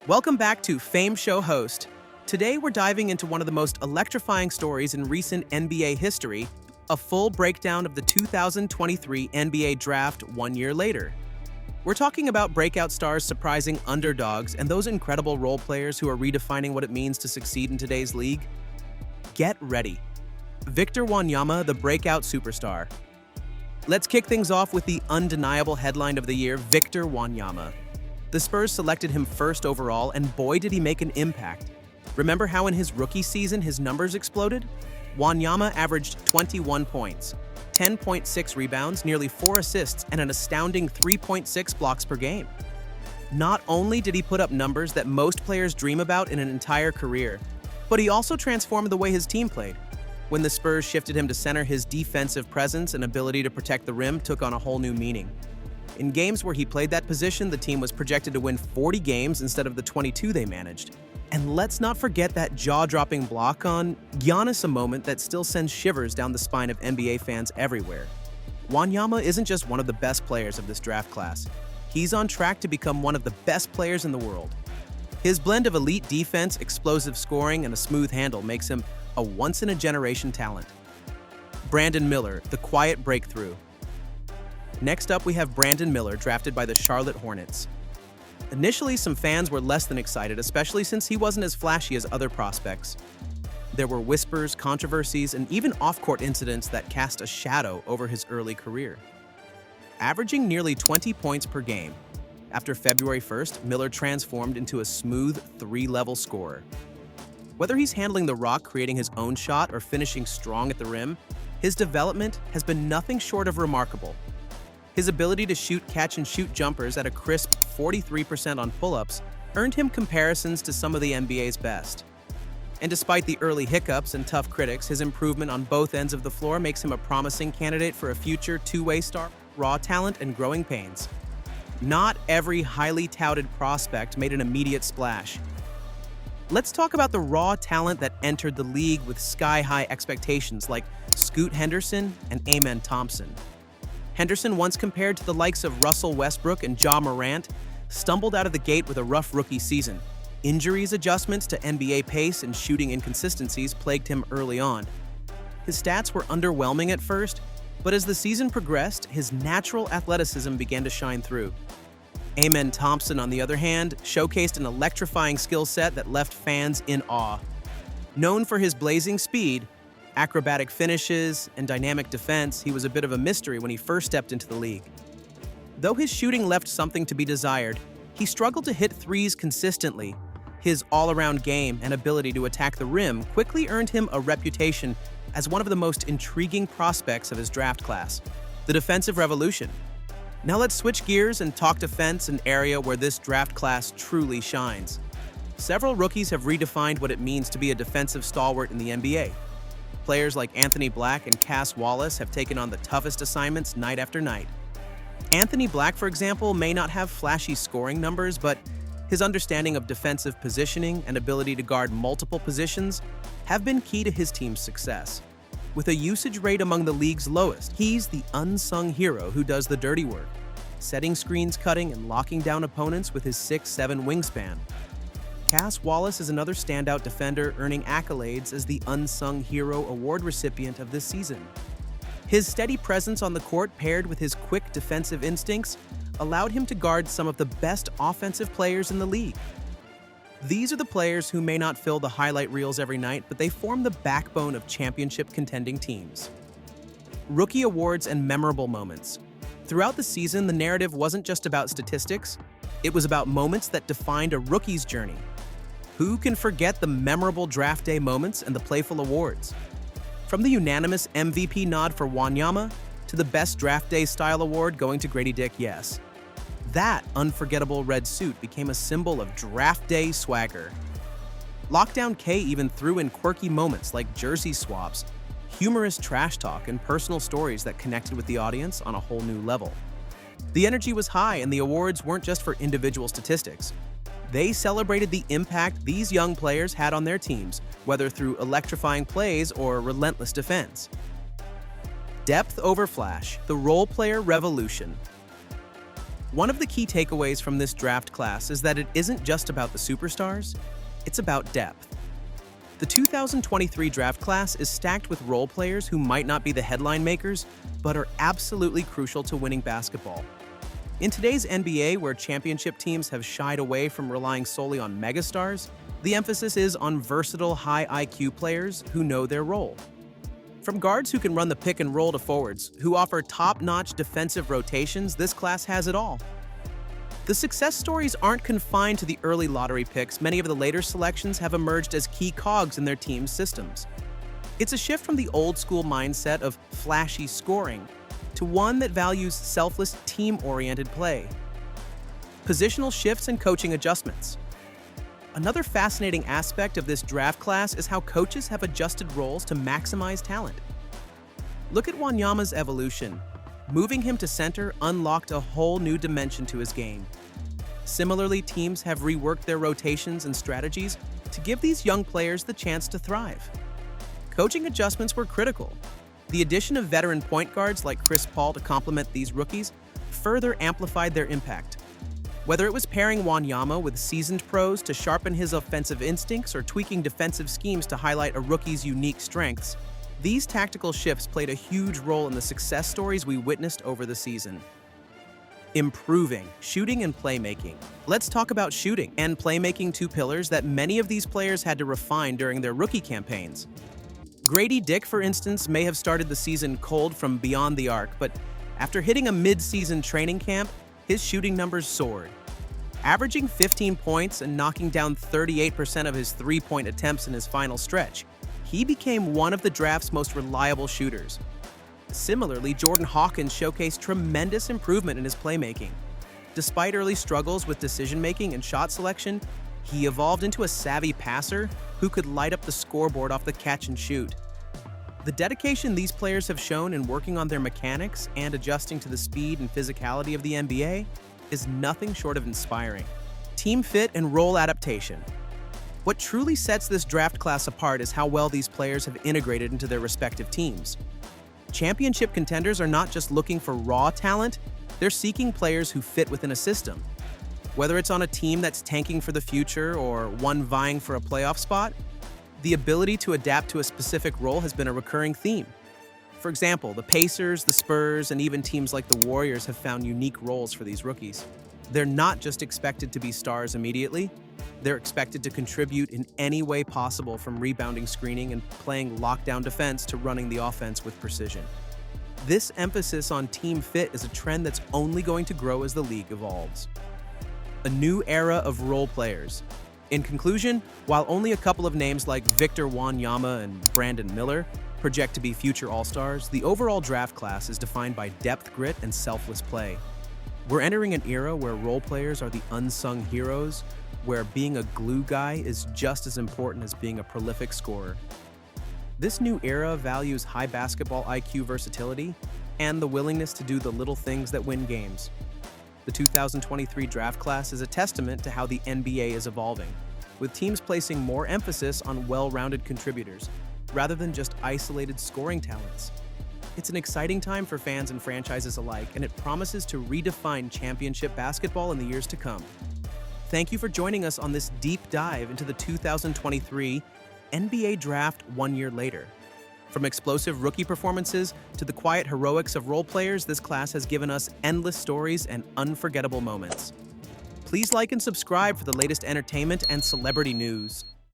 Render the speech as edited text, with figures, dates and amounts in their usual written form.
Welcome back to Fameshow host. Today we're diving into one of the most electrifying stories in recent NBA history, a full breakdown of the 2023 NBA Draft 1 year later. We're talking about breakout stars surprising underdogs and those incredible role players who are redefining what it means to succeed in today's league. Get ready. Victor Wembanyama, the breakout superstar. Let's kick things off with the undeniable headline of the year, Victor Wembanyama. The Spurs selected him first overall, and boy did he make an impact. Remember how in his rookie season his numbers exploded? Wembanyama averaged 21 points, 10.6 rebounds, nearly 4 assists, and an astounding 3.6 blocks per game. Not only did he put up numbers that most players dream about in an entire career, but he also transformed the way his team played. When the Spurs shifted him to center, his defensive presence and ability to protect the rim took on a whole new meaning. In games where he played that position, the team was projected to win 40 games instead of the 22 they managed. And let's not forget that jaw-dropping block on Giannis, a moment that still sends shivers down the spine of NBA fans everywhere. Wembanyama isn't just one of the best players of this draft class. He's on track to become one of the best players in the world. His blend of elite defense, explosive scoring, and a smooth handle makes him a once-in-a-generation talent. Brandon Miller, the quiet breakthrough. Next up, we have Brandon Miller, drafted by the Charlotte Hornets. Initially, some fans were less than excited, especially since he wasn't as flashy as other prospects. There were whispers, controversies, and even off-court incidents that cast a shadow over his early career. Averaging nearly 20 points per game, after February 1st, Miller transformed into a smooth, three-level scorer. Whether he's handling the rock, creating his own shot, or finishing strong at the rim, his development has been nothing short of remarkable. His ability to shoot catch-and-shoot jumpers at a crisp 43% on pull-ups earned him comparisons to some of the NBA's best. And despite the early hiccups and tough critics, his improvement on both ends of the floor makes him a promising candidate for a future two-way star, raw talent, and growing pains. Not every highly touted prospect made an immediate splash. Let's talk about the raw talent that entered the league with sky-high expectations like Scoot Henderson and Amen Thompson. Henderson, once compared to the likes of Russell Westbrook and Morant, stumbled out of the gate with a rough rookie season. Injuries, adjustments to NBA pace, and shooting inconsistencies plagued him early on. His stats were underwhelming at first, but as the season progressed, his natural athleticism began to shine through. Amen Thompson, on the other hand, showcased an electrifying skill set that left fans in awe. Known for his blazing speed, acrobatic finishes, and dynamic defense, he was a bit of a mystery when he first stepped into the league. Though his shooting left something to be desired, he struggled to hit threes consistently. His all-around game and ability to attack the rim quickly earned him a reputation as one of the most intriguing prospects of his draft class, the defensive revolution. Now let's switch gears and talk defense, an area where this draft class truly shines. Several rookies have redefined what it means to be a defensive stalwart in the NBA. Players like Anthony Black and Cass Wallace have taken on the toughest assignments night after night. Anthony Black, for example, may not have flashy scoring numbers, but his understanding of defensive positioning and ability to guard multiple positions have been key to his team's success. With a usage rate among the league's lowest, he's the unsung hero who does the dirty work, setting screens, cutting, and locking down opponents with his 6'7" wingspan. Cass Wallace is another standout defender, earning accolades as the Unsung Hero Award recipient of this season. His steady presence on the court, paired with his quick defensive instincts, allowed him to guard some of the best offensive players in the league. These are the players who may not fill the highlight reels every night, but they form the backbone of championship-contending teams. Rookie awards and memorable moments. Throughout the season, the narrative wasn't just about statistics. It was about moments that defined a rookie's journey. Who can forget the memorable draft day moments and the playful awards? From the unanimous MVP nod for Wembanyama to the Best Draft Day Style Award going to Grady Dick, yes. That unforgettable red suit became a symbol of draft day swagger. Lockdown K even threw in quirky moments like jersey swaps, humorous trash talk, and personal stories that connected with the audience on a whole new level. The energy was high, and the awards weren't just for individual statistics. They celebrated the impact these young players had on their teams, whether through electrifying plays or relentless defense. Depth over flash, the role player revolution. One of the key takeaways from this draft class is that it isn't just about the superstars, it's about depth. The 2023 draft class is stacked with role players who might not be the headline makers, but are absolutely crucial to winning basketball. In today's NBA, where championship teams have shied away from relying solely on megastars, the emphasis is on versatile, high IQ players who know their role. From guards who can run the pick and roll to forwards who offer top-notch defensive rotations, this class has it all. The success stories aren't confined to the early lottery picks. Many of the later selections have emerged as key cogs in their team's systems. It's a shift from the old-school mindset of flashy scoring to one that values selfless, team-oriented play. Positional shifts and coaching adjustments. Another fascinating aspect of this draft class is how coaches have adjusted roles to maximize talent. Look at Wembanyama's evolution. Moving him to center unlocked a whole new dimension to his game. Similarly, teams have reworked their rotations and strategies to give these young players the chance to thrive. Coaching adjustments were critical. The addition of veteran point guards like Chris Paul to complement these rookies further amplified their impact. Whether it was pairing Wembanyama with seasoned pros to sharpen his offensive instincts or tweaking defensive schemes to highlight a rookie's unique strengths, these tactical shifts played a huge role in the success stories we witnessed over the season. Improving shooting and playmaking. Let's talk about shooting and playmaking, two pillars that many of these players had to refine during their rookie campaigns. Grady Dick, for instance, may have started the season cold from beyond the arc, but after hitting a mid-season training camp, his shooting numbers soared. Averaging 15 points and knocking down 38% of his three-point attempts in his final stretch, he became one of the draft's most reliable shooters. Similarly, Jordan Hawkins showcased tremendous improvement in his playmaking. Despite early struggles with decision-making and shot selection, he evolved into a savvy passer who could light up the scoreboard off the catch and shoot. The dedication these players have shown in working on their mechanics and adjusting to the speed and physicality of the NBA is nothing short of inspiring. Team fit and role adaptation. What truly sets this draft class apart is how well these players have integrated into their respective teams. Championship contenders are not just looking for raw talent, they're seeking players who fit within a system. Whether it's on a team that's tanking for the future or one vying for a playoff spot, the ability to adapt to a specific role has been a recurring theme. For example, the Pacers, the Spurs, and even teams like the Warriors have found unique roles for these rookies. They're not just expected to be stars immediately, they're expected to contribute in any way possible, from rebounding, screening, and playing lockdown defense to running the offense with precision. This emphasis on team fit is a trend that's only going to grow as the league evolves. A new era of role players. In conclusion, while only a couple of names like Victor Wembanyama and Brandon Miller project to be future All-Stars, the overall draft class is defined by depth, grit, and selfless play. We're entering an era where role players are the unsung heroes, where being a glue guy is just as important as being a prolific scorer. This new era values high basketball IQ versatility and the willingness to do the little things that win games. The 2023 draft class is a testament to how the NBA is evolving, with teams placing more emphasis on well-rounded contributors rather than just isolated scoring talents. It's an exciting time for fans and franchises alike, and it promises to redefine championship basketball in the years to come. Thank you for joining us on this deep dive into the 2023 NBA Draft 1 year later. From explosive rookie performances to the quiet heroics of role players, this class has given us endless stories and unforgettable moments. Please like and subscribe for the latest entertainment and celebrity news.